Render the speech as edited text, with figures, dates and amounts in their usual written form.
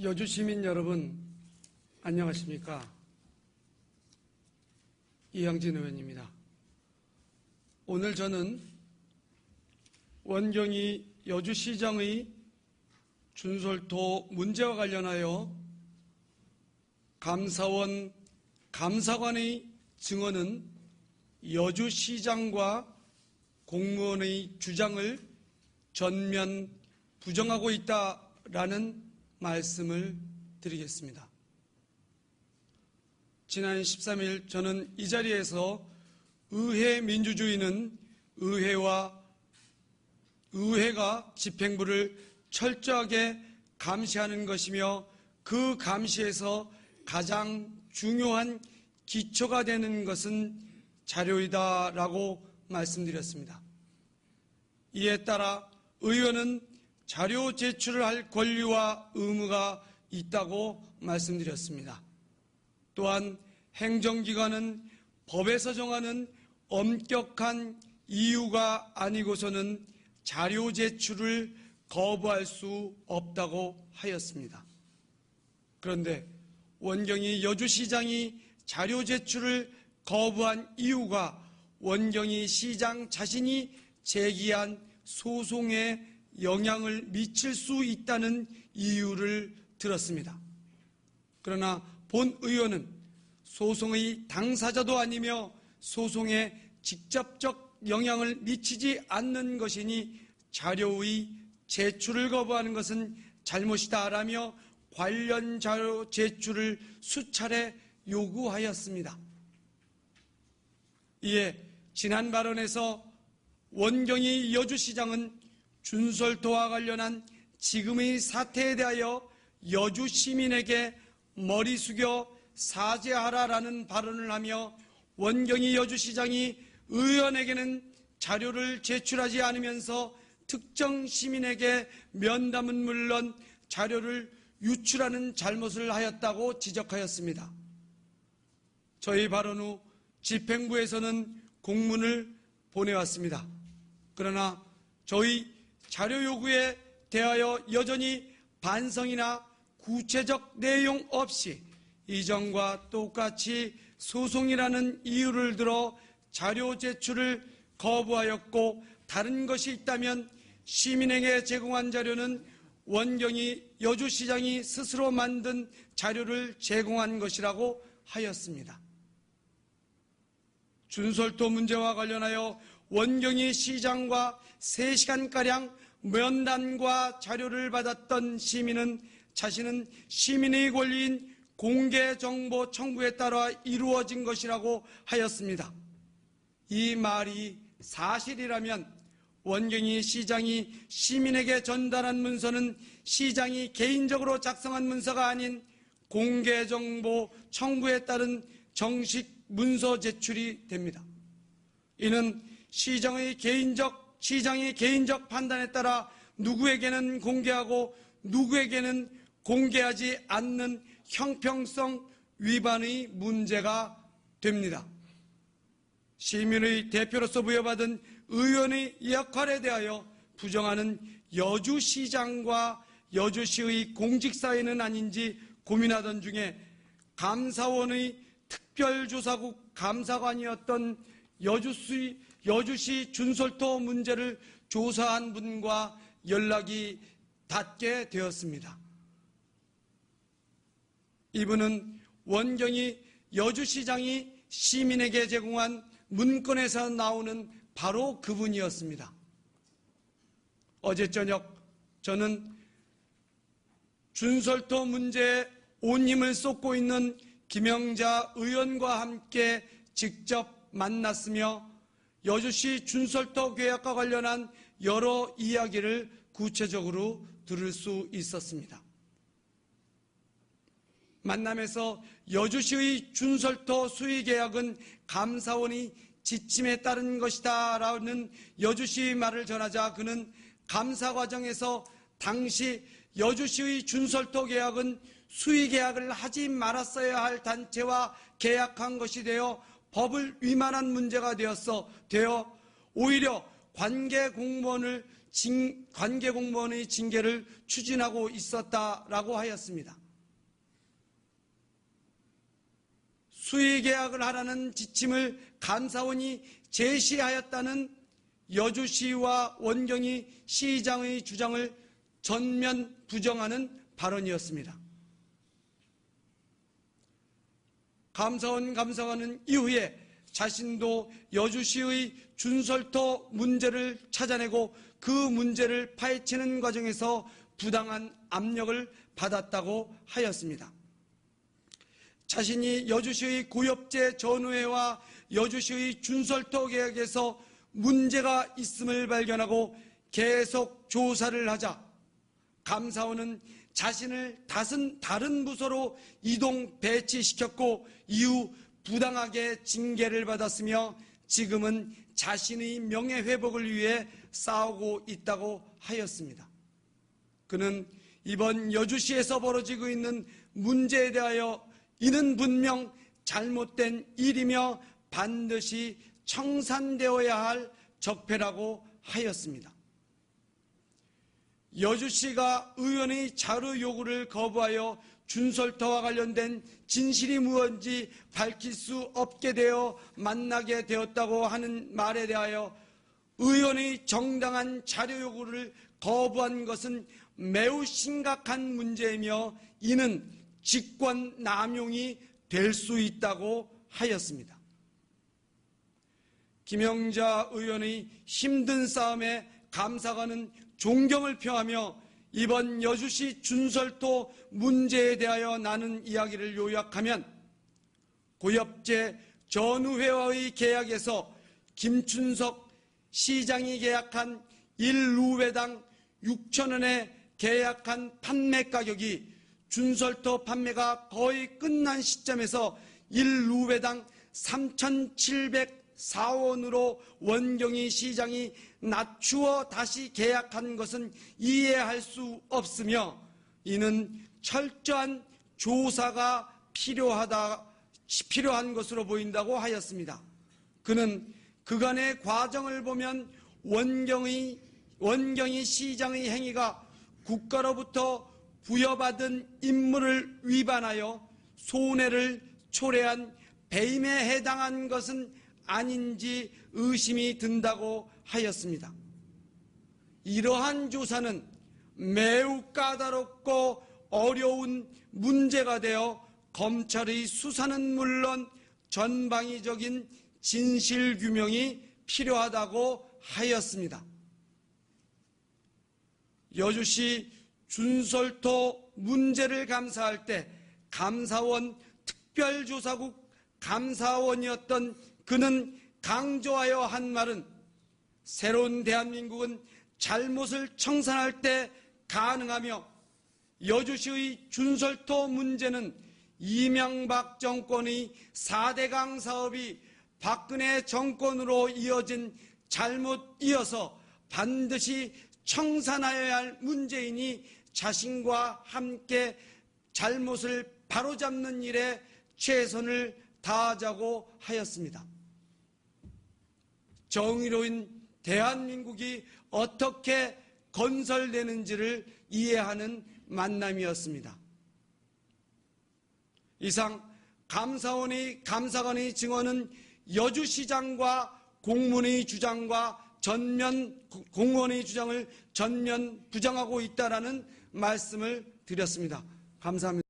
여주 시민 여러분, 안녕하십니까? 이양진 의원입니다. 오늘 저는 원경이 여주시장의 준솔토 문제와 관련하여 감사원 감사관의 증언은 여주시장과 공무원의 주장을 전면 부정하고 있다라는 말씀을 드리겠습니다. 지난 13일 저는 이 자리에서 의회 민주주의는 의회가 집행부를 철저하게 감시하는 것이며 그 감시에서 가장 중요한 기초가 되는 것은 자료이다라고 말씀드렸습니다. 이에 따라 의원은 자료 제출을 할 권리와 의무가 있다고 말씀드렸습니다. 또한 행정기관은 법에서 정하는 엄격한 이유가 아니고서는 자료 제출을 거부할 수 없다고 하였습니다. 그런데 원경이 여주시장이 자료 제출을 거부한 이유가 원경이 시장 자신이 제기한 소송에 영향을 미칠 수 있다는 이유를 들었습니다. 그러나 본 의원은 소송의 당사자도 아니며 소송에 직접적 영향을 미치지 않는 것이니 자료의 제출을 거부하는 것은 잘못이다라며 관련 자료 제출을 수차례 요구하였습니다. 이에 지난 발언에서 원경이 여주시장은 준솔토와 관련한 지금의 사태에 대하여 여주 시민에게 머리 숙여 사죄하라라는 발언을 하며 원경이 여주시장이 의원에게는 자료를 제출하지 않으면서 특정 시민에게 면담은 물론 자료를 유출하는 잘못을 하였다고 지적하였습니다. 저희 발언 후 집행부에서는 공문을 보내왔습니다. 그러나 저희 자료 요구에 대하여 여전히 반성이나 구체적 내용 없이 이전과 똑같이 소송이라는 이유를 들어 자료 제출을 거부하였고, 다른 것이 있다면 시민에게 제공한 자료는 원경이 여주시장이 스스로 만든 자료를 제공한 것이라고 하였습니다. 준솔토 문제와 관련하여 원경이 시장과 3시간가량 면담과 자료를 받았던 시민은 자신은 시민의 권리인 공개정보 청구에 따라 이루어진 것이라고 하였습니다. 이 말이 사실이라면 원경이 시장이 시민에게 전달한 문서는 시장이 개인적으로 작성한 문서가 아닌 공개정보 청구에 따른 정식 문서 제출이 됩니다. 이는 시장의 개인적 판단에 따라 누구에게는 공개하고 누구에게는 공개하지 않는 형평성 위반의 문제가 됩니다. 시민의 대표로서 부여받은 의원의 역할에 대하여 부정하는 여주시장과 여주시의 공직사회는 아닌지 고민하던 중에 감사원의 특별조사국 감사관이었던 여주시 준솔토 문제를 조사한 분과 연락이 닿게 되었습니다. 이분은 원경이 여주시장이 시민에게 제공한 문건에서 나오는 바로 그분이었습니다. 어제 저녁 저는 준솔토 문제에 온 힘을 쏟고 있는 김영자 의원과 함께 직접 만났으며 여주시 준솔토 계약과 관련한 여러 이야기를 구체적으로 들을 수 있었습니다. 만남에서 여주시의 준솔토 수의계약은 감사원이 지침에 따른 것이다 라는 여주시의 말을 전하자 그는 감사 과정에서 당시 여주시의 준솔토 계약은 수의계약을 하지 말았어야 할 단체와 계약한 것이 되어 법을 위반한 문제가 되어 오히려 관계 공무원을 관계 공무원의 징계를 추진하고 있었다라고 하였습니다. 수의계약을 하라는 지침을 감사원이 제시하였다는 여주시와 원경희 시장의 주장을 전면 부정하는 발언이었습니다. 감사원은 이후에 자신도 여주시의 준설토 문제를 찾아내고 그 문제를 파헤치는 과정에서 부당한 압력을 받았다고 하였습니다. 자신이 여주시의 고엽제 전우회와 여주시의 준설토 계약에서 문제가 있음을 발견하고 계속 조사를 하자 감사원은 자신을 다른 부서로 이동 배치시켰고 이후 부당하게 징계를 받았으며 지금은 자신의 명예회복을 위해 싸우고 있다고 하였습니다. 그는 이번 여주시에서 벌어지고 있는 문제에 대하여 이는 분명 잘못된 일이며 반드시 청산되어야 할 적폐라고 하였습니다. 여주시가 의원의 자료 요구를 거부하여 준설토와 관련된 진실이 무엇인지 밝힐 수 없게 되어 만나게 되었다고 하는 말에 대하여 의원의 정당한 자료 요구를 거부한 것은 매우 심각한 문제이며 이는 직권 남용이 될 수 있다고 하였습니다. 김영자 의원의 힘든 싸움에 감사관은 존경을 표하며 이번 여주시 준설토 문제에 대하여 나눈 이야기를 요약하면 고엽제 전우회와의 계약에서 김춘석 시장이 계약한 1루회당 6,000원에 계약한 판매 가격이 준설토 판매가 거의 끝난 시점에서 1루회당 3,704원으로 원경희 시장이 낮추어 다시 계약한 것은 이해할 수 없으며 이는 철저한 조사가 필요한 것으로 보인다고 하였습니다. 그는 그간의 과정을 보면 원경희 시장의 행위가 국가로부터 부여받은 임무를 위반하여 손해를 초래한 배임에 해당한 것은 아닌지 의심이 든다고 하였습니다. 이러한 조사는 매우 까다롭고 어려운 문제가 되어 검찰의 수사는 물론 전방위적인 진실규명이 필요하다고 하였습니다. 여주시 준설토 문제를 감사할 때 감사원 특별조사국 감사원이었던 그는 강조하여 한 말은 새로운 대한민국은 잘못을 청산할 때 가능하며 여주시의 준설토 문제는 이명박 정권의 4대강 사업이 박근혜 정권으로 이어진 잘못이어서 반드시 청산하여야 할 문제이니 자신과 함께 잘못을 바로잡는 일에 최선을 다하자고 하였습니다. 정의로운 대한민국이 어떻게 건설되는지를 이해하는 만남이었습니다. 이상 감사관의 증언은 여주시장과 공무원의 주장을 전면 부정하고 있다라는 말씀을 드렸습니다. 감사합니다.